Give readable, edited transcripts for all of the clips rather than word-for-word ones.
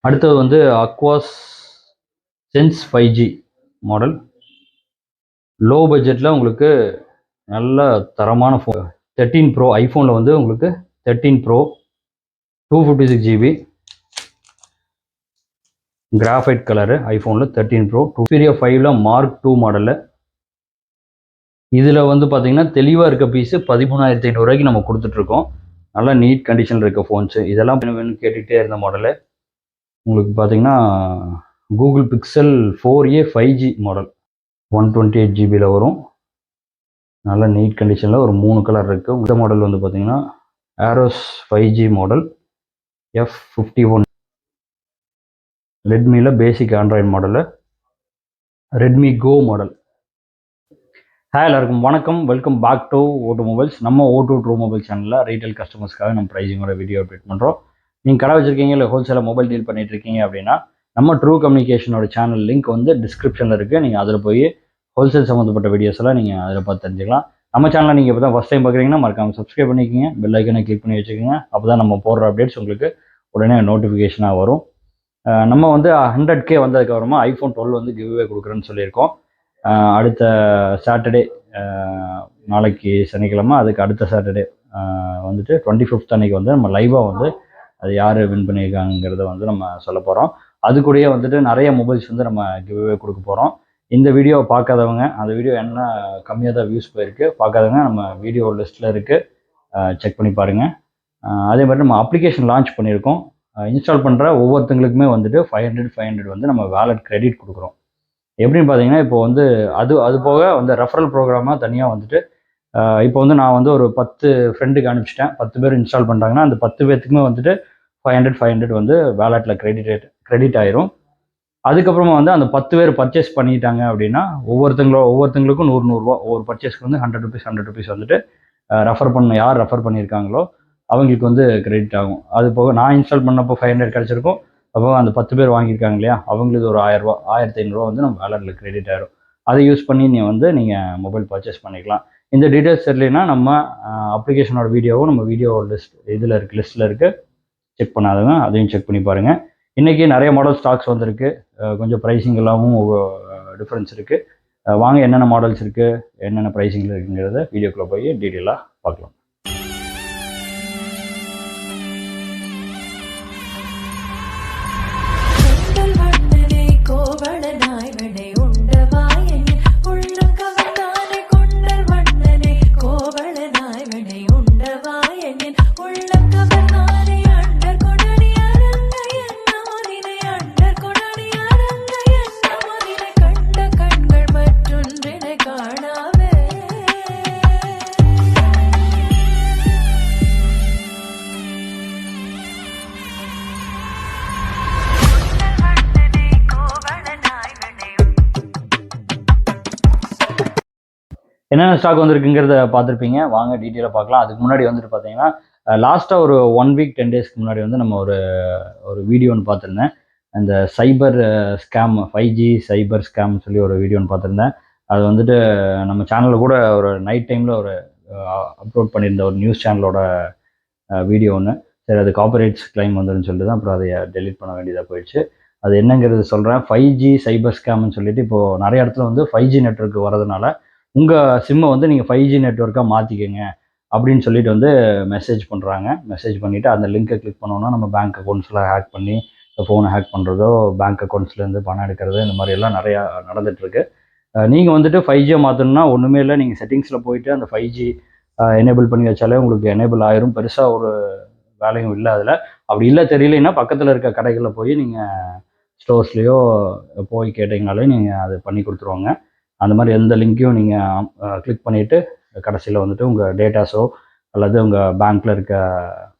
அடுத்தது வந்து aqueous sense 5G model. Low பட்ஜெட்டில் உங்களுக்கு நல்ல தரமான ஃபோன் 13 ப்ரோ. ஐஃபோனில் வந்து உங்களுக்கு 13 ப்ரோ 256GB கிராஃபைட் கலரு. ஐஃபோனில் 13 ப்ரோ Xperia 5ல் Mark 2 மாடலில். இதில் வந்து பார்த்தீங்கன்னா தெளிவாக இருக்க பீஸு 13,500 நம்ம கொடுத்துட்ருக்கோம். நல்லா நீட் கண்டிஷனில் இருக்க ஃபோன்ஸு. இதெல்லாம் வேணும்னு கேட்டுகிட்டே இருந்த மாடலு. உங்களுக்கு பார்த்தீங்கன்னா Google pixel 4a 5G model 128GBயில் வரும். நல்ல நீட் கண்டிஷனில் ஒரு 3 கலர் இருக்குது. இந்த மாடல் வந்து பார்த்தீங்கன்னா ஆரோஸ் 5G மாடல் F51. ரெட்மியில் basic android model. Redmi go model. Hi எல்லாருக்கும் வணக்கம். Welcome back to Otto mobiles. நம்ம ஓட்டோ ட்ரூ மொபைல் சேனலில் ரீட்டைல் கஸ்டமர்ஸ்க்காக நம்ம ப்ரைஸிங்கோட வீடியோ அப்டேட் பண்ணுறோம். நீங்கள் கடை வச்சுருக்கீங்க இல்லை ஹோல்சேலாக மொபைல் டீல் பண்ணிட்டு இருக்கீங்க அப்படின்னா நம்ம ட்ரூ கம்யூனிகேஷனோட சேனல் லிங்க் வந்து டிஸ்கிரிப்ஷனில் இருக்குது. நீங்கள் அதில் போய் ஹோல்சேல் சம்மந்தப்பட்ட வீடியோஸ் எல்லாம் நீங்கள் அதில் பார்த்து தெரிஞ்சுக்கலாம். நம்ம சேனலில் நீங்கள் இப்போ தான் ஃபஸ்ட் டைம் பார்க்குறீங்கன்னா மறக்காமல் சப்ஸ்கிரைப் பண்ணிக்கோங்க, பெல் ஐக்கனை கிளிக் பண்ணி வச்சுக்கோங்க. அப்போ தான் நம்ம போடுற அப்டேட்ஸ் உங்களுக்கு உடனே நோட்டிஃபிகேஷனாக வரும். நம்ம வந்து 100K வந்ததுக்கப்புறமா ஐஃபோன் 12 வந்து கிவ்அவே கொடுக்குறேன்னு சொல்லியிருக்கோம். அடுத்த சாட்டர்டே, நாளைக்கு சனிக்கிழமை, அதுக்கு அடுத்த சாட்டர்டே வந்துட்டு 25th அன்றைக்கி வந்து நம்ம லைவாக வந்து அது யார் வின் பண்ணியிருக்காங்கிறத வந்து நம்ம சொல்ல போகிறோம். அது கூடயே வந்துட்டு நிறைய மொபைல்ஸ் வந்து நம்ம கிவ்அவே கொடுக்க போகிறோம். இந்த வீடியோவை பார்க்காதவங்க, அந்த வீடியோ என்ன கம்மியாக தான் வியூஸ் போயிருக்கு, பார்க்காதவங்க நம்ம வீடியோ லிஸ்ட்டில் இருக்குது, செக் பண்ணி பாருங்கள். அதே மாதிரி நம்ம அப்ளிகேஷன் லான்ச் பண்ணியிருக்கோம். இன்ஸ்டால் பண்ணுற ஒவ்வொருத்தங்களுக்குமே வந்துட்டு 500 வந்து நம்ம வேலட் கிரெடிட் கொடுக்குறோம். எப்படின்னு பார்த்தீங்கன்னா இப்போ வந்து அது போக வந்து ரெஃபரல் ப்ரோக்ராமாக தனியாக வந்துட்டு இப்போ வந்து நான் வந்து ஒரு 10 ஃப்ரெண்டுக்கு அனுப்பிச்சிட்டேன். 10 பேர் இன்ஸ்டால் பண்ணுறாங்கன்னா அந்த 10 பேர்த்துக்குமே வந்துட்டு 500 வந்து வேலட்டில் கிரெடிட் ஆயிரும். அதுக்கப்புறமா வந்து அந்த 10 பேர் பர்ச்சேஸ் பண்ணிட்டாங்க அப்படின்னா ஒவ்வொருத்தங்களுக்கும் 100 ஒவ்வொரு பர்ச்சேஸ்க்கு வந்து 100 ருபீஸ் வந்துட்டு யார் ரெஃபர் பண்ணியிருக்காங்களோ அவங்களுக்கு வந்து கிரெடிட் ஆகும். அது போக நான் இன்ஸ்டால் பண்ணப்போ 500 கிடச்சிருக்கும். அப்போ அந்த 10 பேர் வாங்கியிருக்காங்க இல்லையா, அவங்களுக்கு ஒரு 1000 1500 வந்து நம்ம வேலட்டில் கிரெடிட் ஆயிரும். அதை யூஸ் பண்ணி நீங்கள் மொபைல் பர்ச்சேஸ் பண்ணிக்கலாம். இந்த டீட்டெயில்ஸ் தெரியலனா நம்ம அப்ளிகேஷனோட வீடியோவும் நம்ம வீடியோ லிஸ்ட்டில் இருக்குது, செக் பண்ணாதவங்க அதையும் செக் பண்ணி பாருங்கள். இன்றைக்கி நிறைய மாடல் ஸ்டாக்ஸ் வந்திருக்கு. கொஞ்சம் ப்ரைஸிங் எல்லாமும் டிஃப்ரென்ஸ் இருக்குது. வாங்க என்னென்ன மாடல்ஸ் இருக்குது, என்னென்ன ப்ரைஸிங்கில் இருக்குங்கிறத வீடியோக்குள்ளே போய் டீட்டெயிலாக பார்க்கலாம். என்னென்ன ஸ்டாக் வந்திருக்குங்கிறத பார்த்துருப்பீங்க. வாங்க டீட்டெயிலாக பார்க்கலாம். அதுக்கு முன்னாடி வந்துட்டு பார்த்தீங்கன்னா லாஸ்ட்டாக ஒரு 1 வீக் 10 டேஸ்க்கு முன்னாடி வந்து நம்ம ஒரு வீடியோ ஒன்று பார்த்துருந்தேன். அந்த சைபர் ஸ்கேம் 5G சைபர் ஸ்கேம்னு சொல்லி ஒரு வீடியோ ஒன்று பார்த்துருந்தேன். அது வந்துட்டு நம்ம சேனலில் கூட ஒரு நைட் டைமில் ஒரு அப்லோட் பண்ணியிருந்த ஒரு நியூஸ் சேனலோட வீடியோ ஒன்று. சரி, அது காப்பரேட்ஸ் கிளைம் வந்துடுன்னு சொல்லிட்டு தான் அப்புறம் அதை டெலிட் பண்ண வேண்டியதாக போயிடுச்சு. அது என்னங்கிறது சொல்கிறேன். 5G சைபர் ஸ்கேம்னு சொல்லிட்டு இப்போது நிறைய இடத்துல வந்து 5G நெட்வொர்க் வரதுனால உங்கள் சிம்மை வந்து நீங்கள் 5G நெட்வொர்க்காக மாற்றிக்கங்க அப்படின்னு சொல்லிட்டு வந்து மெசேஜ் பண்ணுறாங்க. மெசேஜ் பண்ணிவிட்டு அந்த லிங்கை கிளிக் பண்ணோன்னா நம்ம பேங்க் அக்கௌண்ட்ஸ்லாம் ஹேக் பண்ணி ஃபோனை ஹேக் பண்ணுறதோ, பேங்க் அக்கௌண்ட்ஸ்லேருந்து பணம் எடுக்கிறது, இந்த மாதிரியெல்லாம் நிறையா நடந்துகிட்ருக்கு. நீங்கள் வந்துட்டு 5G மாற்றணுன்னா ஒன்றுமே இல்லை. நீங்கள் செட்டிங்ஸில் போயிட்டு அந்த 5G எனேபிள் பண்ணி வச்சாலே உங்களுக்கு எனேபிள் ஆயிரும். பெருசாக ஒரு வேலையும் இல்லை அதில். அப்படி இல்லை தெரியலைன்னா பக்கத்தில் இருக்க கடைகளில் போய் நீங்கள் ஸ்டோர்ஸ்லேயோ போய் கேட்டிங்கனாலே நீங்கள் அதை பண்ணி கொடுத்துருவாங்க. அந்த மாதிரி எந்த லிங்க்கையும் நீங்கள் கிளிக் பண்ணிவிட்டு கடைசியில் வந்துட்டு உங்கள் டேட்டாஸோ அல்லது உங்கள் பேங்க்கில் இருக்க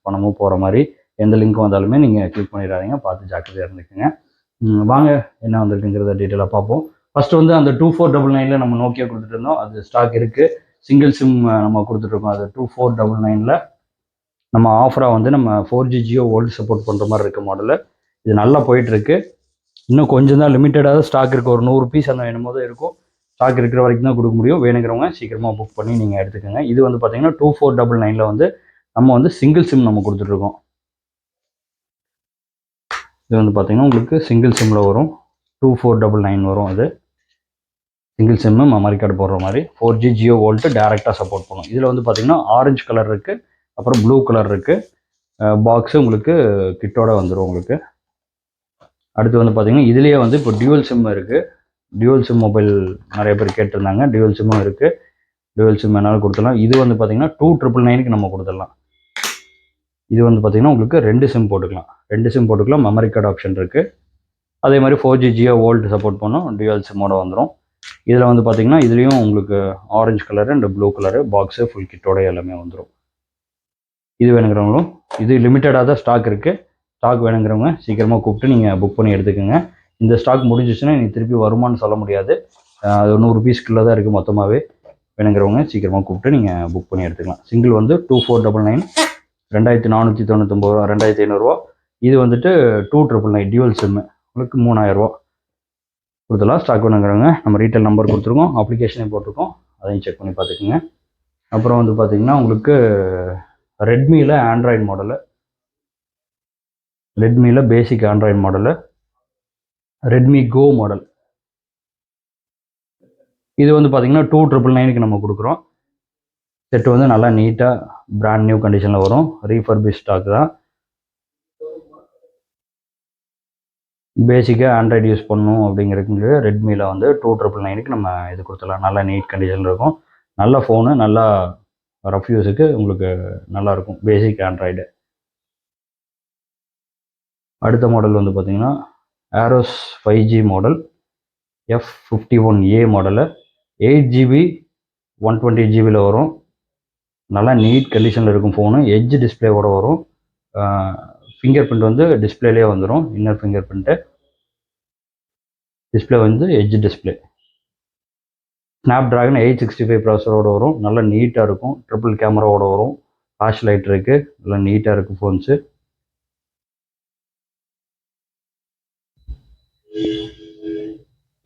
பணமோ போகிற மாதிரி எந்த லிங்க் வந்தாலுமே நீங்கள் கிளிக் பண்ணிடாதீங்க. பார்த்து ஜாக்கிரதையாக இருந்துக்குங்க. வாங்க என்ன வந்திருக்குங்கிறத டீட்டெயிலாக பார்ப்போம். ஃபஸ்ட்டு வந்து அந்த 2499 நம்ம நோக்கியா கொடுத்துட்டு இருந்தோம். அது ஸ்டாக் இருக்குது. சிங்கிள் சிம் நம்ம கொடுத்துட்ருக்கோம். அது 2499 நம்ம ஆஃபராக வந்து நம்ம 4G ஜியோ வேர்ல்டு சப்போர்ட் பண்ணுற மாதிரி இருக்க மாடலு. இது நல்லா போயிட்டுருக்கு. இன்னும் கொஞ்சம் தான் லிமிட்டடாக ஸ்டாக் இருக்குது. ஒரு 100 பீஸ் அந்த வேணும் போது இருக்கும். ஸ்டாக் இருக்கிற வரைக்கும் தான் கொடுக்க முடியும். வேணுங்கிறவங்க சீக்கிரமாக புக் பண்ணி நீங்கள் எடுத்துக்கோங்க. இது வந்து பார்த்தீங்கன்னா 2499 வந்து நம்ம வந்து சிங்கிள் சிம் நம்ம கொடுத்துட்ருக்கோம். இது வந்து பார்த்தீங்கன்னா உங்களுக்கு சிங்கிள் சிம்மில் வரும். 2499 வரும். அது சிங்கிள் சிம்மு மெமரி கார்டு போடுற மாதிரி 4G ஜியோ வோல்ட்டு டேரெக்டாக சப்போர்ட் பண்ணும். இதில் வந்து பார்த்தீங்கன்னா ஆரஞ்சு கலர் இருக்குது, அப்புறம் ப்ளூ கலர் இருக்குது. பாக்ஸு உங்களுக்கு கிட்டோட வந்துடும் உங்களுக்கு. அடுத்து வந்து பார்த்தீங்கன்னா இதுலேயே வந்து இப்போ டியூவல் சிம் இருக்குது. டியூவல் சிம் மொபைல் நிறைய பேர் கேட்டிருந்தாங்க. டியூவல் சிம்மும் இருக்குது. டியூவல் சிம் வேணாலும் கொடுத்துடலாம். இது வந்து பார்த்தீங்கன்னா 2999க்கு நம்ம கொடுத்துடலாம். இது வந்து பார்த்தீங்கன்னா உங்களுக்கு 2 சிம் போட்டுக்கலாம். 2 சிம் போட்டுக்கலாம். மெமரி கார்டு ஆப்ஷன் இருக்குது. அதே மாதிரி 4G ஜியோ வோல்ட் சப்போர்ட் பண்ணும். டியூவல் சிம்மோட வந்துடும். இதில் வந்து பார்த்தீங்கன்னா இதுலேயும் உங்களுக்கு orange colour and blue colour box full கிட்டோட எல்லாமே வந்துடும். இது வேணுங்கிறவங்களும், இது லிமிட்டடாக தான் ஸ்டாக் இருக்குது. ஸ்டாக் வேணுங்கிறவங்க சீக்கிரமாக கூப்பிட்டு நீங்கள் புக் பண்ணி எடுத்துக்கோங்க. இந்த ஸ்டாக் முடிஞ்சிச்சுன்னா நீங்கள் திருப்பி வருமானு சொல்ல முடியாது. அது 100 பீஸ்க்குள்ளே தான் இருக்குது மொத்தமாகவே. வேணுங்கிறவங்க சீக்கிரமாக கூப்பிட்டு நீங்கள் புக் பண்ணி எடுத்துக்கலாம். சிங்கிள் வந்து 2499, 2499 ரூபா, 2500 இது வந்துட்டு 2999 டியூவல் சிம்மு உங்களுக்கு 3000 கொடுத்துலாம். ஸ்டாக் வேணுங்கிறவங்க நம்ம ரீட்டைல் நம்பர் கொடுத்துருக்கோம், அப்ளிகேஷனே போட்டிருக்கோம், அதையும் செக் பண்ணி பார்த்துக்குங்க. அப்புறம் வந்து பார்த்தீங்கன்னா உங்களுக்கு ரெட்மியில் ஆண்ட்ராய்டு மாடலு, ரெட்மியில் basic android model, Redmi go model. இது வந்து பார்த்தீங்கன்னா 2999க்கு நம்ம கொடுக்குறோம். செட்டு வந்து நல்லா நீட்டாக பிராண்ட் நியூ கண்டிஷனில் வரும். ரீஃபர்பிஷ் ஸ்டாக் தான். பேசிக்காக ஆண்ட்ராய்டு யூஸ் பண்ணணும் அப்படிங்கிறதுக்கு ரெட்மியில் வந்து 2999க்கு நம்ம இது கொடுத்துடலாம். நல்லா நீட் கண்டிஷனில் இருக்கும். நல்ல ஃபோனு, நல்லா ரஃப் யூஸுக்கு உங்களுக்கு நல்லாயிருக்கும் பேசிக் ஆண்ட்ராய்டு. அடுத்த மாடல் வந்து பார்த்தீங்கன்னா Arrows 5G model F51A model 8GB 120GB வரும். நல்லா நீட் கண்டிஷனில் இருக்கும் ஃபோனு. எட்ஜ் டிஸ்பிளேவோட வரும். ஃபிங்கர் பிரிண்ட் வந்து டிஸ்பிளேலேயே வந்துடும். Inner finger print. டிஸ்பிளே வந்து எட்ஜ் டிஸ்பிளே. ஸ்னாப்ட்ராகன் 865 ப்ராசரோடு வரும். நல்லா நீட்டாக இருக்கும். ட்ரிபிள் கேமராவோட வரும். ஃப்ளாஷ் லைட் இருக்குது. நல்லா நீட்டாக இருக்குது ஃபோன்ஸு.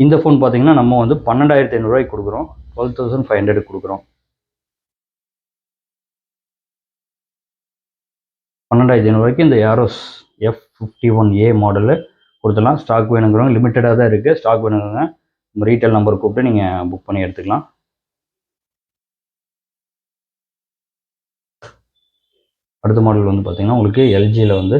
இந்த ஃபோன் பார்த்தீங்கன்னா நம்ம வந்து 12,500 கொடுக்குறோம். 12,500 கொடுக்குறோம். 12,500 இந்த ஆரோஸ் F51A மாடலு கொடுத்துடலாம். ஸ்டாக் வேணுங்கிறவங்க லிமிட்டடாக தான் இருக்குது. ஸ்டாக் வேணுங்கிறவங்க நம்ம ரீட்டைல் நம்பர் கூப்பிட்டு நீங்கள் புக் பண்ணி எடுத்துக்கலாம். அடுத்த மாடல் வந்து பார்த்தீங்கன்னா உங்களுக்கு எல்ஜியில் வந்து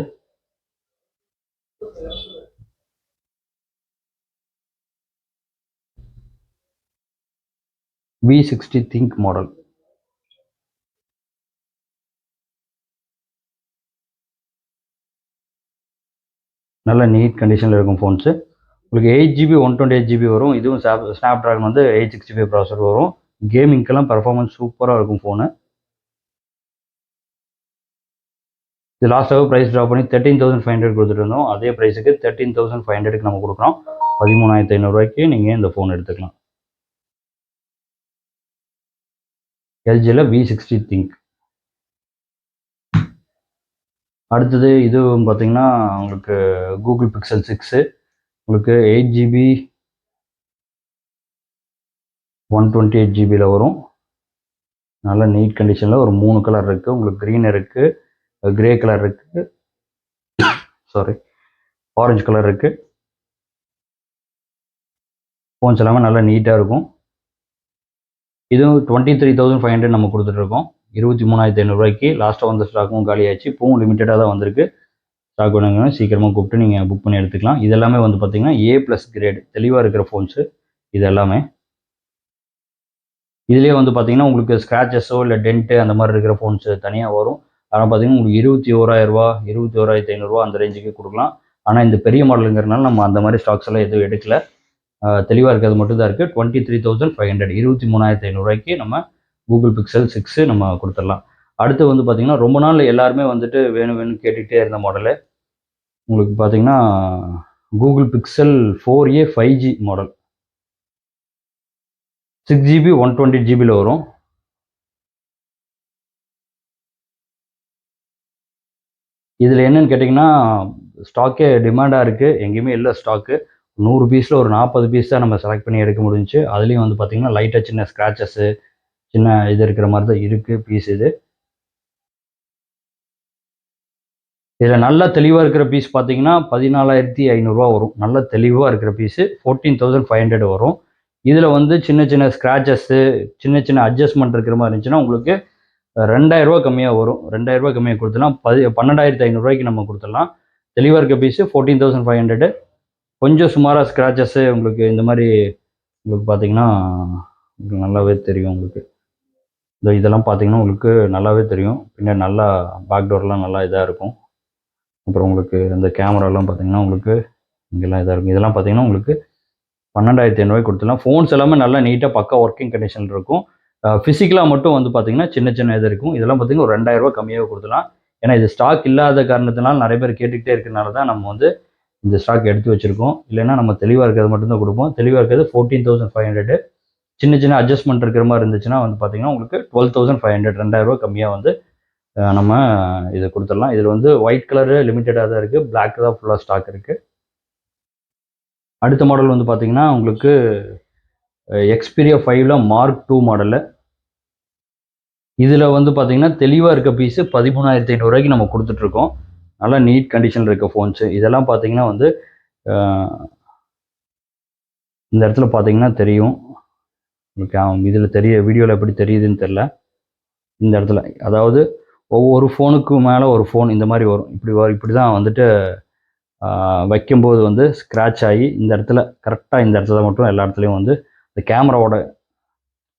V60 திங்க் மாடல். நல்ல நீட் கண்டிஷனில் இருக்கும் ஃபோன்ஸு. உங்களுக்கு 8GB 128GB வரும். இதுவும் ஸ்னாப்ட்ராகன் வந்து 865 ப்ராசர் வரும். கேமிங்க்கெல்லாம் பர்ஃபார்மன்ஸ் சூப்பராக இருக்கும் ஃபோனு. இது லாஸ்ட்டாக ப்ரைஸ் ட்ராப் பண்ணி 13,500 கொடுத்துட்டு இருந்தோம். அதே ப்ரைஸுக்கு 13,500க்கு நம்ம கொடுக்குறோம். 13,500 நீங்கள் இந்த ஃபோன் எடுத்துக்கலாம். எல்ஜியில் V60 திங்க். அடுத்தது இது பார்த்தீங்கன்னா உங்களுக்கு கூகுள் பிக்சல் 6 உங்களுக்கு 8GB 128GB வரும். நல்ல நீட் கண்டிஷனில் ஒரு 3 கலர் இருக்குது. உங்களுக்கு க்ரீன் இருக்குது, கிரே கலர் இருக்குது, ஆரஞ்சு கலர் இருக்குது. ஃபோன்ஸ் எல்லாமே நல்லா நீட்டாக இருக்கும். இதுவும் 23,500 நம்ம கொடுத்துட்ருக்கோம். 23,500 லாஸ்ட்டாக வந்த ஸ்டாக்கும் காலியாச்சு. இப்போவும் லிமிட்டடாக தான் வந்திருக்கு. ஸ்டாக் வேணுங்க சீக்கிரமாக கூப்பிட்டு நீங்கள் புக் பண்ணி எடுத்துக்கலாம். இது எல்லாமே வந்து பார்த்தீங்கன்னா A+ கிரேடு தெளிவாக இருக்கிற ஃபோன்ஸு இது எல்லாமே. இதுலேயே வந்து பார்த்தீங்கன்னா உங்களுக்கு ஸ்க்ராச்சஸோ இல்லை டென்ட்டு அந்த மாதிரி இருக்கிற ஃபோன்ஸு தனியாக வரும். ஆனால் பார்த்தீங்கன்னா உங்களுக்கு 21,000 21,500 அந்த ரேஞ்சுக்கு கொடுக்கலாம். ஆனால் இந்த பெரிய மாடலுங்கிறதுனால நம்ம அந்த மாதிரி ஸ்டாக்ஸ் எல்லாம் எதுவும் எடுக்கல. தெளிவாக இருக்கிறது மட்டும் தான் இருக்குது. 23,500 23,500 நம்ம கூகுள் பிக்சல் 6 நம்ம கொடுத்துடலாம். அடுத்து வந்து பார்த்தீங்கன்னா ரொம்ப நாள் எல்லாருமே வந்துட்டு வேணும் கேட்டுகிட்டே இருந்த மாடலு உங்களுக்கு பார்த்தீங்கன்னா Google pixel 4A 5G model 6GB 120GB வரும். இதில் என்னன்னு கேட்டிங்கன்னா ஸ்டாக்கே டிமாண்டாக இருக்குது. எங்கேயுமே இல்லை ஸ்டாக்கு. 100 பீஸில் ஒரு 40 பீஸ் தான் நம்ம செலக்ட் பண்ணி எடுக்க முடிஞ்சிச்சு. அதுலேயும் வந்து பார்த்திங்கன்னா லைட்டாக சின்ன ஸ்க்ராச்சஸ்ஸு சின்ன இது இருக்கிற மாதிரி தான் இருக்குது பீஸ். இது இதில் நல்லா தெளிவாக இருக்கிற பீஸ் பார்த்தீங்கன்னா 14,500 வரும். நல்ல தெளிவாக இருக்கிற பீஸு 14,500 வரும். இதில் வந்து சின்ன சின்ன ஸ்க்ராச்சஸ்ஸு, சின்ன சின்ன அட்ஜஸ்ட்மெண்ட் இருக்கிற மாதிரி இருந்துச்சுன்னா உங்களுக்கு ரூ. 2,000 கம்மியாக வரும். ரூ. 2,000 கம்மியாக கொடுத்துடலாம். 12,500 நம்ம கொடுத்துடலாம். தெளிவாக இருக்க பீஸு 14,500. கொஞ்சம் சுமாராக ஸ்க்ராச்சஸ்ஸு உங்களுக்கு இந்த மாதிரி உங்களுக்கு பார்த்தீங்கன்னா உங்களுக்கு நல்லாவே தெரியும். உங்களுக்கு இதெல்லாம் பார்த்தீங்கன்னா உங்களுக்கு நல்லாவே தெரியும். பின்னாடி நல்லா பேக் டோர்லாம் நல்லா இதாக இருக்கும். அப்புறம் உங்களுக்கு இந்த கேமராலாம் பார்த்தீங்கன்னா உங்களுக்கு இங்கெல்லாம் இதாக இருக்கும். இதெல்லாம் பார்த்தீங்கன்னா உங்களுக்கு 12,500 கொடுத்துடலாம். ஃபோன்ஸ் எல்லாமே நல்லா நீட்டாக பக்கா ஒர்க்கிங் கண்டிஷன் இருக்கும். ஃபிசிக்கலாக மட்டும் வந்து பார்த்தீங்கன்னா சின்ன சின்ன இது இருக்கும். இதெல்லாம் பார்த்தீங்கன்னா ஒரு ரூ. 2,000 கம்மியாக கொடுத்துடலாம். ஏன்னா இது ஸ்டாக் இல்லாத காரணத்தினால நிறைய பேர் கேட்டுக்கிட்டே இருக்கிறனால தான் நம்ம வந்து இந்த ஸ்டாக் எடுத்து வச்சுருக்கோம். இல்லைன்னா நம்ம தெளிவாக இருக்கிறது மட்டும்தான் கொடுப்போம். தெளிவாக இருக்கிறது 14,500. சின்ன சின்ன அட்ஜஸ்ட்மெண்ட் இருக்கிற மாதிரி இருந்துச்சுன்னா வந்து பார்த்தீங்கன்னா உங்களுக்கு 12,500 ரூ. 2,000 கம்மியாக வந்து நம்ம இது கொடுத்துடலாம். இதில் வந்து ஒயிட் கலரு லிமிட்டடாக தான் இருக்குது. பிளாக் தான் ஃபுல்லாக ஸ்டாக் இருக்குது. அடுத்த மாடல் வந்து பார்த்தீங்கன்னா உங்களுக்கு எக்ஸ்பீரியா 5ல் மார்க் 2 மாடலு. இதில் வந்து பார்த்தீங்கன்னா தெளிவாக இருக்க பீஸு 13,500 நம்ம கொடுத்துட்ருக்கோம். நல்லா நீட் கண்டிஷனில் இருக்க ஃபோன்ஸு. இதெல்லாம் பார்த்தீங்கன்னா வந்து இந்த இடத்துல பார்த்தீங்கன்னா தெரியும். உங்களுக்கு இதில் வீடியோவில் எப்படி தெரியுதுன்னு தெரில. இந்த இடத்துல அதாவது ஒவ்வொரு ஃபோனுக்கு மேலே ஒரு ஃபோன் இந்த மாதிரி வரும். இப்படி தான் வந்துட்டு வைக்கும்போது வந்து ஸ்க்ராட்ச் ஆகி இந்த இடத்துல கரெக்டாக இந்த இடத்துல மட்டும் எல்லா இடத்துலையும் வந்து இந்த கேமராவோட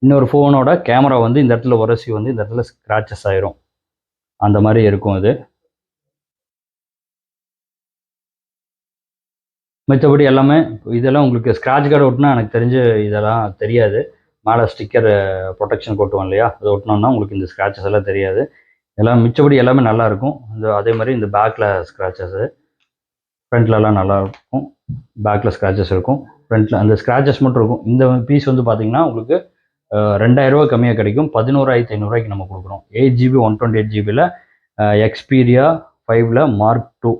இன்னொரு ஃபோனோட கேமரா வந்து இந்த இடத்துல உரசி வந்து இந்த இடத்துல ஸ்க்ராச்சஸ் ஆயிரும். அந்த மாதிரி இருக்கும் அது. மற்றபடி எல்லாமே இதெல்லாம் உங்களுக்கு ஸ்க்ராட்ச் கார்டு ஒட்டினா எனக்கு தெரிஞ்சு இதெல்லாம் தெரியாது. மேலே ஸ்டிக்கர் ப்ரொடெக்ஷன் கொட்டுவோம் இல்லையா, அதை ஒட்டினோம்னா உங்களுக்கு இந்த ஸ்க்ராச்சஸ் எல்லாம் தெரியாது. எல்லாம் மிச்சபடி எல்லாமே நல்லாயிருக்கும். அதே மாதிரி இந்த பேக்கில் ஸ்க்ராச்சஸ்ஸு, ஃப்ரண்ட்லலாம் நல்லாயிருக்கும். பேக்கில் ஸ்க்ராச்சஸ் இருக்கும். ஃப்ரண்ட்டில் அந்த ஸ்க்ராச்சஸ் மட்டும் இருக்கும். இந்த பீஸ் வந்து பார்த்தீங்கன்னா உங்களுக்கு ரூ. 2,000 கம்மியாக கிடைக்கும். 11,500 நம்ம கொடுக்குறோம். 8GB 128 ஜிபியில் எக்ஸ்பீரியா 5ல் மார்க் 2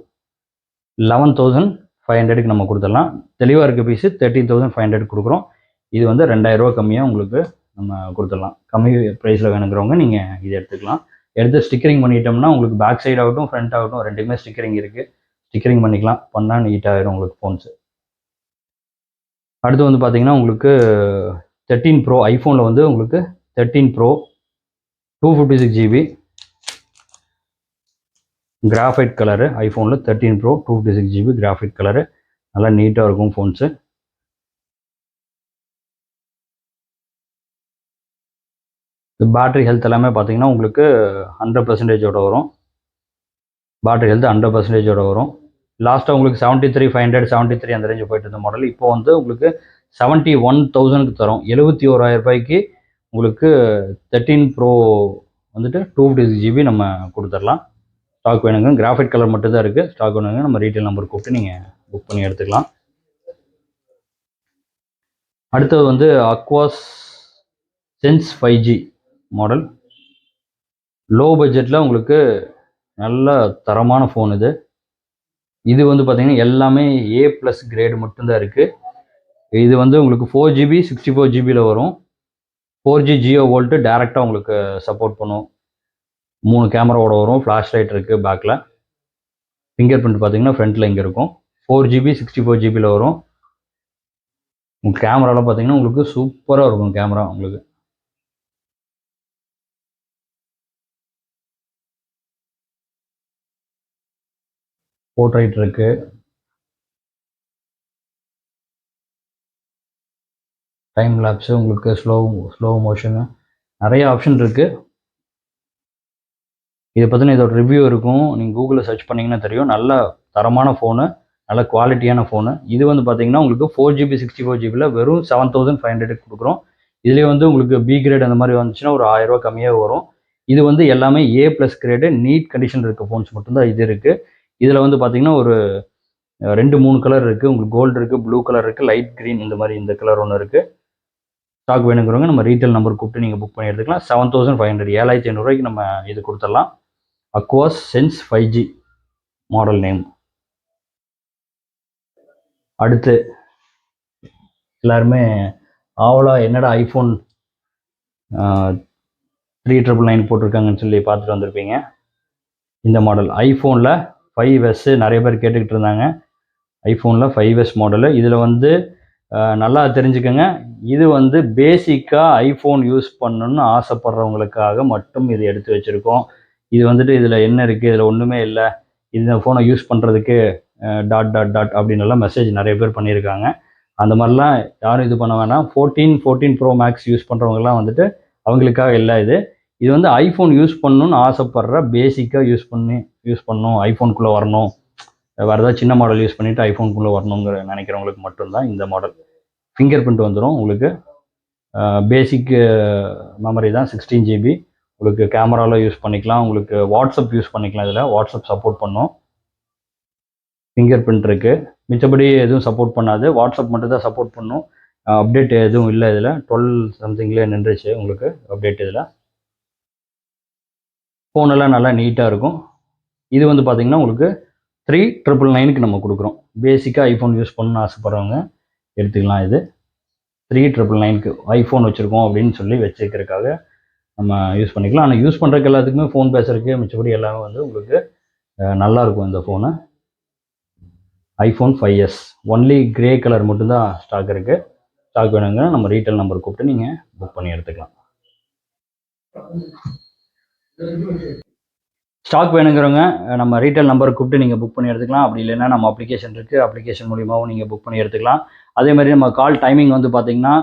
11,500 நம்ம கொடுத்துடலாம். தெளிவாக இருக்க பீஸு 13,500 கொடுக்குறோம். இது வந்து ரூ. 2,000 கம்மியாக உங்களுக்கு நம்ம கொடுத்துடலாம். கம்மி ப்ரைஸில் வேணுங்கிறவங்க நீங்கள் இதை எடுத்துக்கலாம். எடுத்து ஸ்டிக்கரிங் பண்ணிட்டோம்னா உங்களுக்கு பேக் சைட் ஆகட்டும் ஃப்ரண்ட் ஆகட்டும் ரெண்டுமே ஸ்டிக்கரிங் இருக்குது. ஸ்டிக்கரிங் பண்ணிக்கலாம். பண்ணால் நீட்டாகிடும் உங்களுக்கு ஃபோன்ஸு. அடுத்து வந்து பார்த்தீங்கன்னா உங்களுக்கு 13 ப்ரோ ஐஃபோனில் வந்து உங்களுக்கு 13 ப்ரோ 256GB கிராஃபைட் கலரு. ஐஃபோனில் 13 ப்ரோ 256GB கிராஃபைட் கலரு. நல்லா நீட்டாக இருக்கும் ஃபோன்ஸு. பேட்டரி ஹெல்த் எல்லாமே பார்த்தீங்கன்னா உங்களுக்கு 100% வரும். பேட்டரி ஹெல்த் 100% வரும். லாஸ்ட்டாக உங்களுக்கு 73,500 73 அந்த ரேஞ்சு போயிட்டு இருந்த மாடல் இப்போ வந்து உங்களுக்கு 71,000க்கு தரும். 71,000 உங்களுக்கு 13 ப்ரோ வந்துட்டு 256GB நம்ம கொடுத்துடலாம். ஸ்டாக் வேணுங்க. கிராஃபைட் கலர் மட்டும் தான் இருக்குது. ஸ்டாக் வேணுங்க நம்ம ரீட்டைல் நம்பர் கூப்பிட்டு நீங்கள் புக் பண்ணி எடுத்துக்கலாம். அடுத்தது வந்து aqueous sense 5G model. Low பட்ஜெட்டில் உங்களுக்கு நல்ல தரமான ஃபோன் இது. இது வந்து பார்த்தீங்கன்னா எல்லாமே A+ கிரேடு மட்டும்தான் இருக்குது. இது வந்து உங்களுக்கு 4GB 64GBயில் வரும். 4G ஜியோ வோல்ட்டு டேரெக்டாக உங்களுக்கு சப்போர்ட் பண்ணும். 3 கேமராவோட வரும். ஃப்ளாஷ் லைட் இருக்குது பேக்கில். ஃபிங்கர் பிரிண்ட் பார்த்தீங்கன்னா ஃப்ரண்ட்டில் இங்கே இருக்கும். 4GB 64GBயில் வரும். உங்கள் கேமராவில் பார்த்தீங்கன்னா உங்களுக்கு சூப்பராக இருக்கும் கேமரா உங்களுக்கு. போர்ட்ரைட் இருக்குது. டைம் லேப்ஸு உங்களுக்கு ஸ்லோ மோஷனு நிறைய ஆப்ஷன் இருக்குது. இதை பற்றின இதோட ரிவ்யூ இருக்கும். நீங்கள் கூகுளில் சர்ச் பண்ணிங்கன்னா தெரியும். நல்ல தரமான ஃபோனு, நல்ல குவாலிட்டியான ஃபோனு. இது வந்து பார்த்தீங்கன்னா உங்களுக்கு 4GB 64GBயில் வெறும் 7,500 கொடுக்குறோம். இதுலேயே வந்து உங்களுக்கு பி கிரேட் அந்த மாதிரி வந்துச்சுன்னா ஒரு 1,000 கம்மியாக வரும். இது வந்து எல்லாமே A+ கிரேடு நீட் கண்டிஷன் இருக்க ஃபோன்ஸ் மட்டும்தான் இது இருக்குது. இதில் வந்து பார்த்தீங்கன்னா ஒரு 2-3 கலர் இருக்குது. உங்களுக்கு கோல்டு இருக்குது, ப்ளூ கலர் இருக்குது, லைட் க்ரீன் இந்த மாதிரி இந்த கலர் ஒன்று இருக்குது. ஸ்டாக் வேணுங்கிறவங்க நம்ம ரீட்டைல் நம்பர் கூப்பிட்டு நீங்கள் புக் பண்ணி எடுத்துக்கலாம். 7,500 7,500 நம்ம இது கொடுத்துடலாம். Aqueous sense 5G model name. அடுத்து எல்லாருமே ஆவலா என்னடா ஐஃபோன் 399 போட்டிருக்காங்கன்னு சொல்லி பார்த்துட்டு வந்திருப்பீங்க. இந்த மாடல் ஐஃபோனில் 5S நிறைய பேர் கேட்டுக்கிட்டு இருந்தாங்க. ஐஃபோனில் 5S மாடலு. இதில் வந்து நல்லா தெரிஞ்சுக்கோங்க, இது வந்து பேசிக்காக ஐஃபோன் யூஸ் பண்ணணுன்னு ஆசைப்படுறவங்களுக்காக மட்டும் இது எடுத்து வச்சுருக்கோம். இது வந்துட்டு இதில் என்ன இருக்குது, இதில் ஒன்றுமே இல்லை, இந்த ஃபோனை யூஸ் பண்ணுறதுக்கு டாட் டாட் டாட் அப்படின்னு எல்லாம் மெசேஜ் நிறைய பேர் பண்ணியிருக்காங்க. அந்த மாதிரிலாம் யாரும் இது பண்ண வேணாம். 14 ப்ரோ மேக்ஸ் யூஸ் பண்ணுறவங்கலாம் வந்துட்டு அவங்களுக்காக இல்லை. இது வந்து ஐஃபோன் யூஸ் பண்ணணுன்னு ஆசைப்படுற, பேசிக்காக யூஸ் பண்ணணும், ஐஃபோனுக்குள்ளே வரணும், வேறு ஏதாவது சின்ன மாடல் யூஸ் பண்ணிவிட்டு ஐஃபோனுக்குள்ளே வரணுங்கிற நினைக்கிறவங்களுக்கு மட்டும்தான் இந்த மாடல். ஃபிங்கர் பிரிண்ட் வந்துடும் உங்களுக்கு. பேசிக் மெமரி தான் 16 GB. உங்களுக்கு கேமராவில் யூஸ் பண்ணிக்கலாம், உங்களுக்கு வாட்ஸ்அப் யூஸ் பண்ணிக்கலாம். இதில் வாட்ஸ்அப் சப்போர்ட் பண்ணும். ஃபிங்கர் பிரிண்ட் இருக்குது, மிச்சபடி எதுவும் சப்போர்ட் பண்ணாது. வாட்ஸ்அப் மட்டும் தான் சப்போர்ட் பண்ணும். அப்டேட் எதுவும் இல்லை இதில். 12 சம்திங்லேயே நின்றுச்சு உங்களுக்கு அப்டேட். இதில் ஃபோனெல்லாம் நல்லா நீட்டாக இருக்கும். இது வந்து பார்த்திங்கன்னா உங்களுக்கு 3999க்கு நம்ம கொடுக்குறோம். பேசிக்காக ஐஃபோன் யூஸ் பண்ணணும்னு ஆசைப்படுறவங்க எடுத்துக்கலாம். இது 3999க்கு ஐஃபோன் வச்சுருக்கோம் அப்படின்னு சொல்லி வச்சுக்கிறதுக்காக நம்ம யூஸ் பண்ணிக்கலாம். ஆனால் யூஸ் பண்ணுறதுக்கு எல்லாத்துக்குமே ஃபோன் பேசுகிறதுக்கு மிச்சபடி எல்லாமே வந்து உங்களுக்கு நல்லாயிருக்கும் இந்த phone. IPhone 5S only grey colour மட்டும்தான் ஸ்டாக் இருக்குது. ஸ்டாக் வேணுங்க நம்ம ரீட்டைல் நம்பர் கூப்பிட்டு நீங்கள் புக் பண்ணி எடுத்துக்கலாம். ஸ்டாக் வேணுங்கிறவங்க நம்ம ரீட்டைல் நம்பர் கூப்பிட்டு நீங்கள் புக் பண்ணி எடுத்துக்கலாம். அப்படி இல்லைன்னா நம்ம அப்ளிகேஷன் இருக்குது, அப்ளிகேஷன் மூலியமாகவும் நீங்கள் புக் பண்ணி எடுத்துக்கலாம். அதே மாதிரி நம்ம கால் டைமிங் வந்து பார்த்திங்கன்னா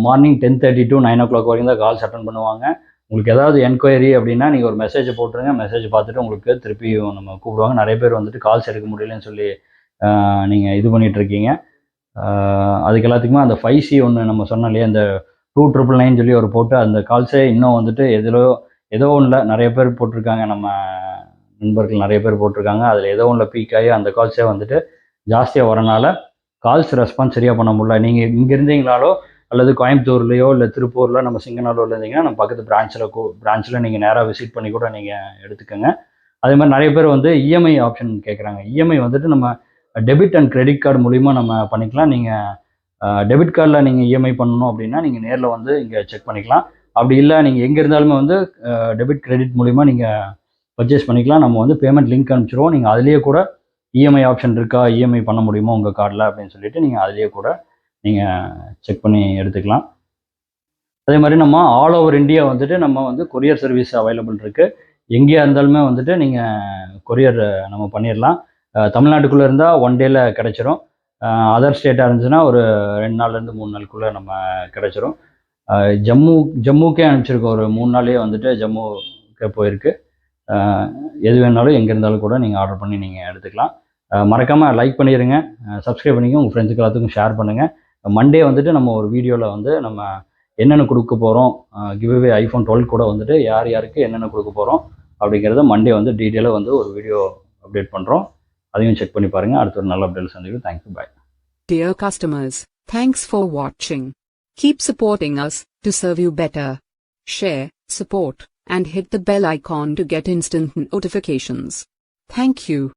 மார்னிங் 10:30 to 9 o'clock வரைக்கும் தான் கால்ஸ் அட்டன் பண்ணுவாங்க. உங்களுக்கு ஏதாவது என்கொயரி அப்படின்னா நீங்கள் ஒரு மெசேஜ் போட்டுருங்க. மெசேஜ் பார்த்துட்டு உங்களுக்கு திருப்பியும் நம்ம கூப்பிடுவாங்க. நிறைய பேர் வந்துட்டு கால்ஸ் எடுக்க முடியலன்னு சொல்லி நீங்கள் இது பண்ணிகிட்ருக்கீங்க. அதுக்கு எல்லாத்துக்குமே அந்த 5C ஒன்று நம்ம சொன்னோம் இல்லையா, அந்த 2999 சொல்லி ஒரு போட்டு அந்த கால்ஸே இன்னும் வந்துட்டு ஏதோ ஒன்றில் நிறைய பேர் போட்டிருக்காங்க. நம்ம நண்பர்கள் நிறைய பேர் போட்டிருக்காங்க. அதில் ஏதோ ஒன்றில் பீக் ஆகி அந்த கால்ஸே வந்துட்டு ஜாஸ்தியாக வரனால கால்ஸ் ரெஸ்பான்ஸ் சரியாக பண்ண முடியல. நீங்கள் இங்கே இருந்தீங்களாலோ அல்லது கோயம்புத்தூர்லேயோ இல்லை திருப்பூரில் நம்ம சிங்கநல்லூரில் இருந்தீங்கன்னா நம்ம பக்கத்து பிரான்ச்சில் நீங்கள் நேராக விசிட் பண்ணி கூட நீங்கள் எடுத்துக்கோங்க. அதே மாதிரி நிறைய பேர் வந்து இஎம்ஐ ஆப்ஷன் கேட்குறாங்க. இஎம்ஐ வந்துட்டு நம்ம டெபிட் அண்ட் கிரெடிட் கார்டு மூலிமா நம்ம பண்ணிக்கலாம். நீங்கள் டெபிட் கார்டில் நீங்கள் இஎம்ஐ பண்ணணும் அப்படின்னா நீங்கள் நேரில் வந்து இங்கே செக் பண்ணிக்கலாம். அப்படி இல்லை நீங்கள் எங்கே இருந்தாலுமே வந்து டெபிட் கிரெடிட் மூலிமா நீங்கள் பர்ச்சேஸ் பண்ணிக்கலாம். நம்ம வந்து பேமெண்ட் லிங்க் அனுப்பிச்சிடுவோம். நீங்கள் அதிலேயே கூட இஎம்ஐ ஆப்ஷன் இருக்கா, இஎம்ஐ பண்ண முடியுமா உங்கள் கார்டில் அப்படின்னு சொல்லிட்டு நீங்கள் அதிலேயே கூட நீங்கள் செக் பண்ணி எடுத்துக்கலாம். அதே மாதிரி நம்ம ஆல் ஓவர் இந்தியா வந்துட்டு நம்ம வந்து கொரியர் சர்வீஸ் அவைலபிள் இருக்குது. எங்கேயா இருந்தாலுமே வந்துட்டு நீங்கள் கொரியர் நம்ம பண்ணிடலாம். தமிழ்நாட்டுக்குள்ளே இருந்தால் 1 டேயில் கிடச்சிரும். அதர் ஸ்டேட்டாக இருந்துச்சுன்னா ஒரு 2 நாள்லேருந்து 3 நாளுக்குள்ளே நம்ம கிடச்சிரும். ஜம்முக்கே அனுப்பிச்சிருக்கோம். ஒரு 3 நாள்லேயே வந்துட்டு ஜம்முக்கே போயிருக்கு. எது வேணாலும் எங்கே இருந்தாலும் கூட நீங்கள் ஆர்டர் பண்ணி நீங்கள் எடுத்துக்கலாம். மறக்காமல் லைக் பண்ணிடுங்க, சப்ஸ்கிரைப் பண்ணிங்க, உங்கள் ஃப்ரெண்ட்ஸுக்கு எல்லாத்துக்கும் ஷேர் பண்ணுங்கள். மண்டே வந்துட்டு நம்ம ஒரு வீடியோவில் வந்து நம்ம என்னென்ன கொடுக்க போகிறோம், கிவ்அவே ஐஃபோன் 12 கூட வந்துட்டு யாருக்கு என்னென்ன கொடுக்க போகிறோம் அப்படிங்கிறத மண்டே வந்து டீட்டெயிலாக வந்து ஒரு வீடியோ அப்டேட் பண்ணுறோம். அதையும் செக் பண்ணி பாருங்கள். அடுத்த ஒரு நல்ல அப்டேட் சந்திக்கும். Thank you, bye. Dear customers, thanks for watching. Keep supporting us to serve you better. Share, support, and hit the bell icon to get instant notifications. Thank you.